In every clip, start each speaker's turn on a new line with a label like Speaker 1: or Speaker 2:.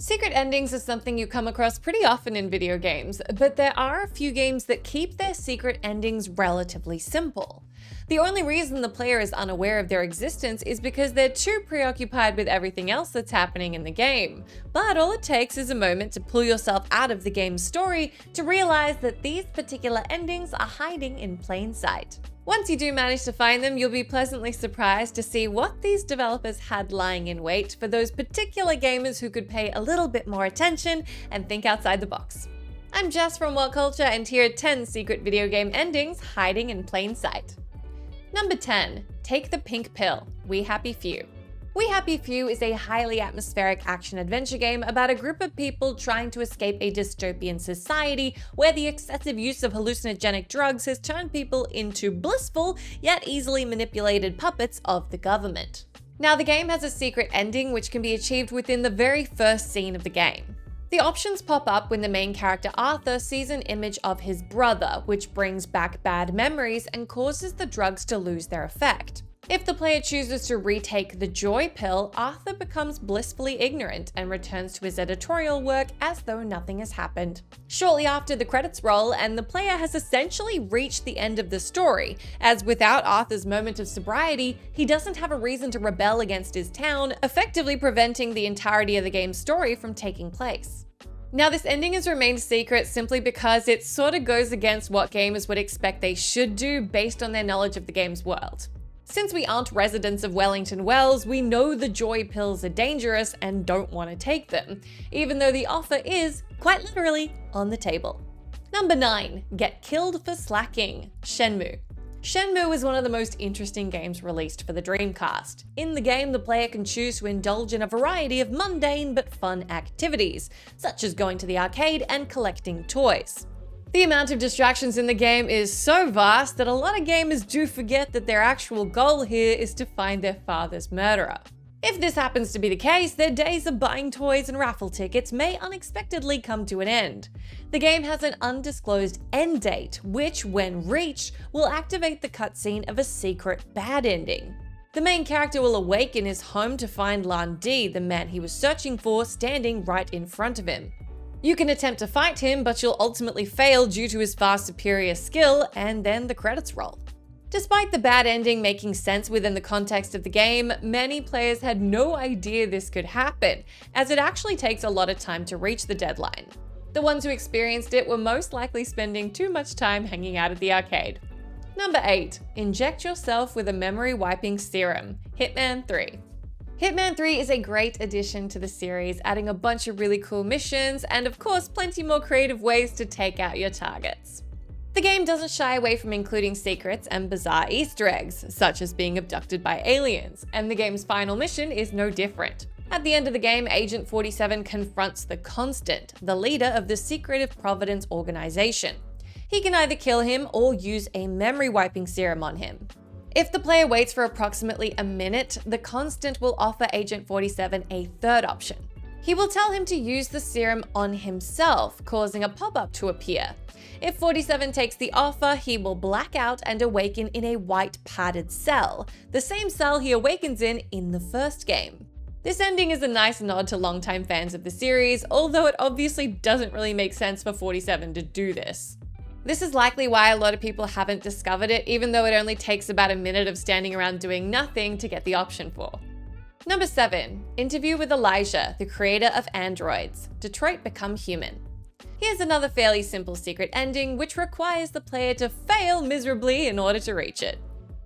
Speaker 1: Secret endings are something you come across pretty often in video games, but there are a few games that keep their secret endings relatively simple. The only reason the player is unaware of their existence is because they're too preoccupied with everything else that's happening in the game. But all it takes is a moment to pull yourself out of the game's story to realize that these particular endings are hiding in plain sight. Once you do manage to find them, you'll be pleasantly surprised to see what these developers had lying in wait for those particular gamers who could pay a little bit more attention and think outside the box. I'm Jess from WhatCulture, and here are 10 secret video game endings hiding in plain sight. Number 10. Take the Pink Pill, We Happy Few. We Happy Few is a highly atmospheric action-adventure game about a group of people trying to escape a dystopian society where the excessive use of hallucinogenic drugs has turned people into blissful, yet easily manipulated puppets of the government. Now, the game has a secret ending which can be achieved within the very first scene of the game. The options pop up when the main character Arthur sees an image of his brother, which brings back bad memories and causes the drugs to lose their effect. If the player chooses to retake the joy pill, Arthur becomes blissfully ignorant and returns to his editorial work as though nothing has happened. Shortly after, the credits roll and the player has essentially reached the end of the story, as without Arthur's moment of sobriety, he doesn't have a reason to rebel against his town, effectively preventing the entirety of the game's story from taking place. Now, this ending has remained secret simply because it sort of goes against what gamers would expect they should do based on their knowledge of the game's world. Since we aren't residents of Wellington Wells, we know the joy pills are dangerous and don't want to take them, even though the offer is, quite literally, on the table. Number 9. Get Killed for Slacking, SHENMUE. SHENMUE is one of the most interesting games released for the Dreamcast. In the game, the player can choose to indulge in a variety of mundane but fun activities, such as going to the arcade and collecting toys. The amount of distractions in the game is so vast that a lot of gamers do forget that their actual goal here is to find their father's murderer. If this happens to be the case, their days of buying toys and raffle tickets may unexpectedly come to an end. The game has an undisclosed end date, which, when reached, will activate the cutscene of a secret bad ending. The main character will awake in his home to find Lan Di, the man he was searching for, standing right in front of him. You can attempt to fight him, but you'll ultimately fail due to his far superior skill, and then the credits roll. Despite the bad ending making sense within the context of the game, many players had no idea this could happen, as it actually takes a lot of time to reach the deadline. The ones who experienced it were most likely spending too much time hanging out at the arcade. Number 8. Inject yourself with a memory wiping serum, HITMAN 3. HITMAN 3 is a great addition to the series, adding a bunch of really cool missions and of course plenty more creative ways to take out your targets. The game doesn't shy away from including secrets and bizarre Easter eggs, such as being abducted by aliens, and the game's final mission is no different. At the end of the game, Agent 47 confronts the Constant, the leader of the Secretive Providence organization. He can either kill him or use a memory wiping serum on him. If the player waits for approximately a minute, the Constant will offer Agent 47 a third option. He will tell him to use the serum on himself, causing a pop-up to appear. If 47 takes the offer, he will black out and awaken in a white padded cell, the same cell he awakens in the first game. This ending is a nice nod to longtime fans of the series, although it obviously doesn't really make sense for 47 to do this. This is likely why a lot of people haven't discovered it, even though it only takes about a minute of standing around doing nothing to get the option for. Number 7. Interview with Elijah, the creator of androids, Detroit Become Human. Here's another fairly simple secret ending, which requires the player to fail miserably in order to reach it.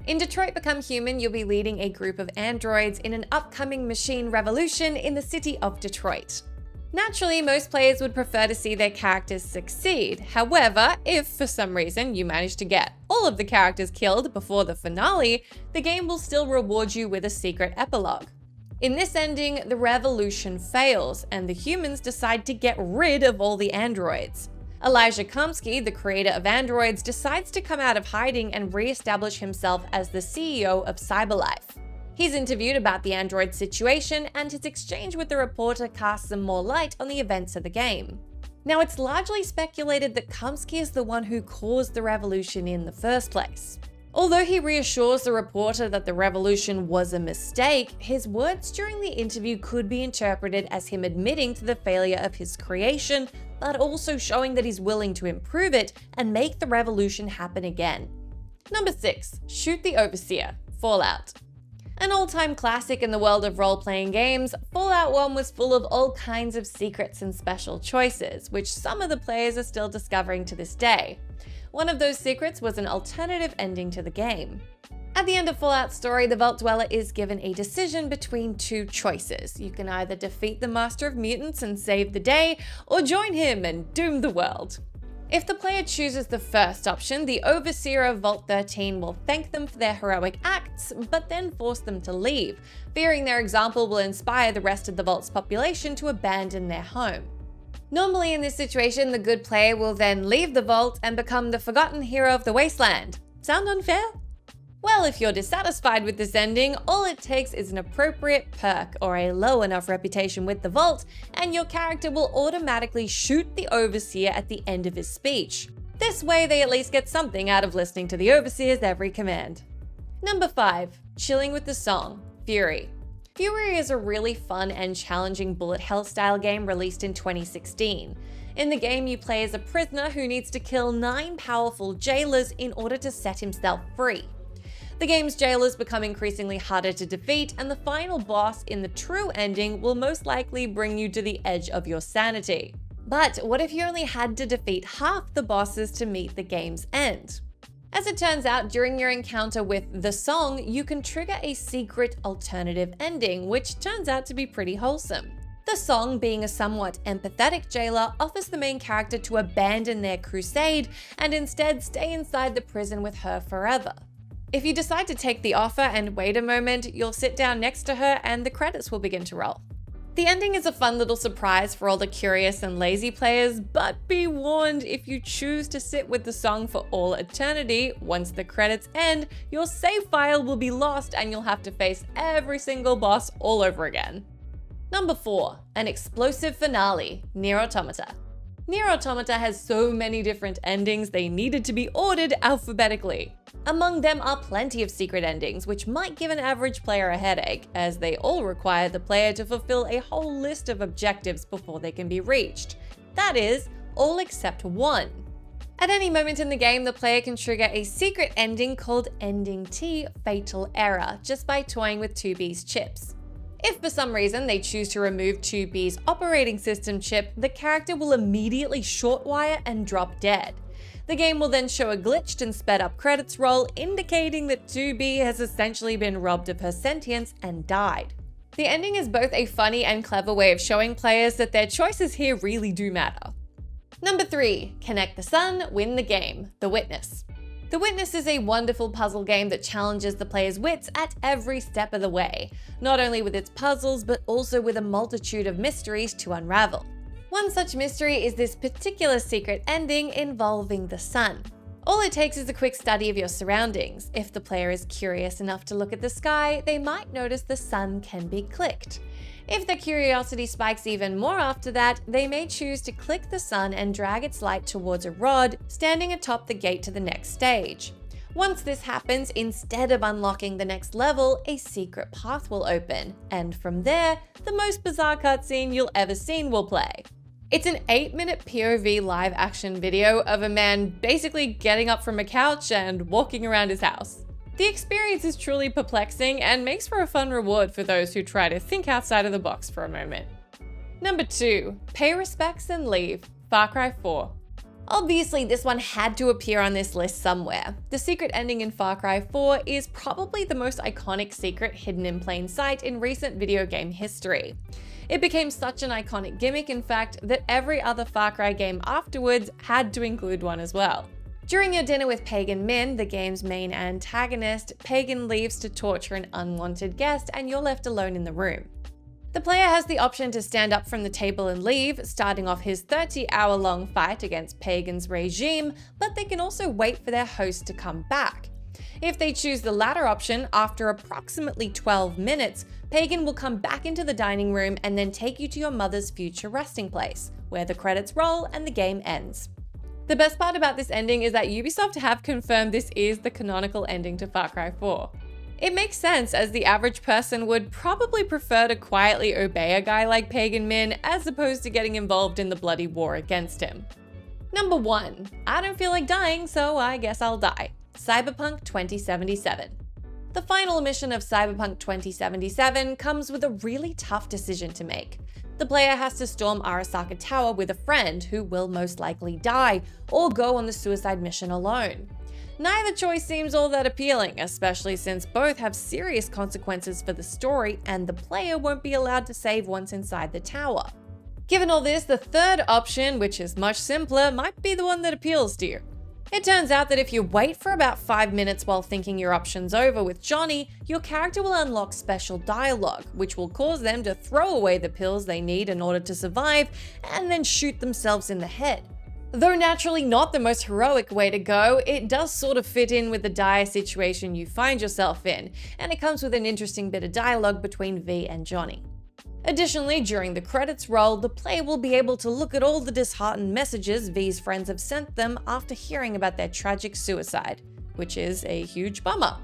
Speaker 1: In Detroit Become Human, you'll be leading a group of androids in an upcoming machine revolution in the city of Detroit. Naturally, most players would prefer to see their characters succeed. However, if for some reason you manage to get all of the characters killed before the finale, the game will still reward you with a secret epilogue. In this ending, the revolution fails, and the humans decide to get rid of all the androids. Elijah Kamsky, the creator of androids, decides to come out of hiding and re-establish himself as the CEO of CyberLife. He's interviewed about the android situation, and his exchange with the reporter casts some more light on the events of the game. Now, it's largely speculated that Kamsky is the one who caused the revolution in the first place. Although he reassures the reporter that the revolution was a mistake, his words during the interview could be interpreted as him admitting to the failure of his creation, but also showing that he's willing to improve it and make the revolution happen again. Number 6. Shoot the Overseer, Fallout. An all-time classic in the world of role-playing games, Fallout 1 was full of all kinds of secrets and special choices, which some of the players are still discovering to this day. One of those secrets was an alternative ending to the game. At the end of Fallout's story, the Vault Dweller is given a decision between two choices. You can either defeat the Master of Mutants and save the day, or join him and doom the world. If the player chooses the first option, the Overseer of Vault 13 will thank them for their heroic acts, but then force them to leave, fearing their example will inspire the rest of the Vault's population to abandon their home. Normally in this situation, the good player will then leave the Vault and become the forgotten hero of the wasteland. Sound unfair? Well, if you're dissatisfied with this ending, all it takes is an appropriate perk or a low enough reputation with the Vault, and your character will automatically shoot the Overseer at the end of his speech. This way, they at least get something out of listening to the Overseer's every command. Number 5. Chilling with the Song, Fury. Fury is a really fun and challenging bullet hell style game released in 2016. In the game, you play as a prisoner who needs to kill 9 powerful jailers in order to set himself free. The game's jailers become increasingly harder to defeat, and the final boss in the true ending will most likely bring you to the edge of your sanity. But what if you only had to defeat half the bosses to meet the game's end? As it turns out, during your encounter with the song, you can trigger a secret alternative ending, which turns out to be pretty wholesome. The song, being a somewhat empathetic jailer, offers the main character to abandon their crusade and instead stay inside the prison with her forever. If you decide to take the offer and wait a moment, you'll sit down next to her and the credits will begin to roll. The ending is a fun little surprise for all the curious and lazy players, but be warned, if you choose to sit with the song for all eternity, once the credits end, your save file will be lost and you'll have to face every single boss all over again. Number 4. An explosive finale, NIER Automata. NIER Automata has so many different endings they needed to be ordered alphabetically. Among them are plenty of secret endings, which might give an average player a headache, as they all require the player to fulfill a whole list of objectives before they can be reached. That is, all except one. At any moment in the game, the player can trigger a secret ending called Ending T Fatal Error just by toying with 2B's chips. If for some reason they choose to remove 2B's operating system chip, the character will immediately shortwire and drop dead. The game will then show a glitched and sped up credits roll, indicating that 2B has essentially been robbed of her sentience and died. The ending is both a funny and clever way of showing players that their choices here really do matter. Number 3. Connect the Sun, Win the Game, The Witness. The Witness is a wonderful puzzle game that challenges the player's wits at every step of the way, not only with its puzzles, but also with a multitude of mysteries to unravel. One such mystery is this particular secret ending involving the sun. All it takes is a quick study of your surroundings. If the player is curious enough to look at the sky, they might notice the sun can be clicked. If their curiosity spikes even more after that, they may choose to click the sun and drag its light towards a rod standing atop the gate to the next stage. Once this happens, instead of unlocking the next level, a secret path will open, and from there, the most bizarre cutscene you'll ever seen will play. It's an 8-minute POV live action video of a man basically getting up from a couch and walking around his house. The experience is truly perplexing and makes for a fun reward for those who try to think outside of the box for a moment. Number 2. Pay respects and leave, Far Cry 4. Obviously, this one had to appear on this list somewhere. The secret ending in Far Cry 4 is probably the most iconic secret hidden in plain sight in recent video game history. It became such an iconic gimmick, in fact, that every other Far Cry game afterwards had to include one as well. During your dinner with Pagan Min, the game's main antagonist, Pagan leaves to torture an unwanted guest and you're left alone in the room. The player has the option to stand up from the table and leave, starting off his 30-hour-long fight against Pagan's regime, but they can also wait for their host to come back. If they choose the latter option, after approximately 12 minutes, Pagan will come back into the dining room and then take you to your mother's future resting place, where the credits roll and the game ends. The best part about this ending is that Ubisoft have confirmed this is the canonical ending to Far Cry 4. It makes sense, as the average person would probably prefer to quietly obey a guy like Pagan Min as opposed to getting involved in the bloody war against him. Number 1. I don't feel like dying, so I guess I'll die. Cyberpunk 2077. The final mission of Cyberpunk 2077 comes with a really tough decision to make. The player has to storm Arasaka Tower with a friend who will most likely die, or go on the suicide mission alone. Neither choice seems all that appealing, especially since both have serious consequences for the story and the player won't be allowed to save once inside the tower. Given all this, the third option, which is much simpler, might be the one that appeals to you. It turns out that if you wait for about 5 minutes while thinking your options over with Johnny, your character will unlock special dialogue, which will cause them to throw away the pills they need in order to survive and then shoot themselves in the head. Though naturally not the most heroic way to go, it does sort of fit in with the dire situation you find yourself in, and it comes with an interesting bit of dialogue between V and Johnny. Additionally, during the credits roll, the player will be able to look at all the disheartened messages V's friends have sent them after hearing about their tragic suicide, which is a huge bummer.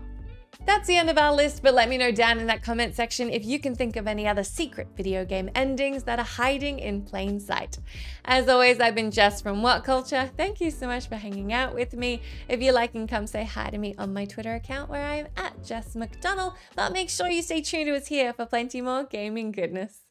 Speaker 1: That's the end of our list, but let me know down in that comment section if you can think of any other secret video game endings that are hiding in plain sight. As always, I've been Jess from WhatCulture. Thank you so much for hanging out with me. If you like, and come say hi to me on my Twitter account where I am @JessMcDonnell, but make sure you stay tuned to us here for plenty more gaming goodness.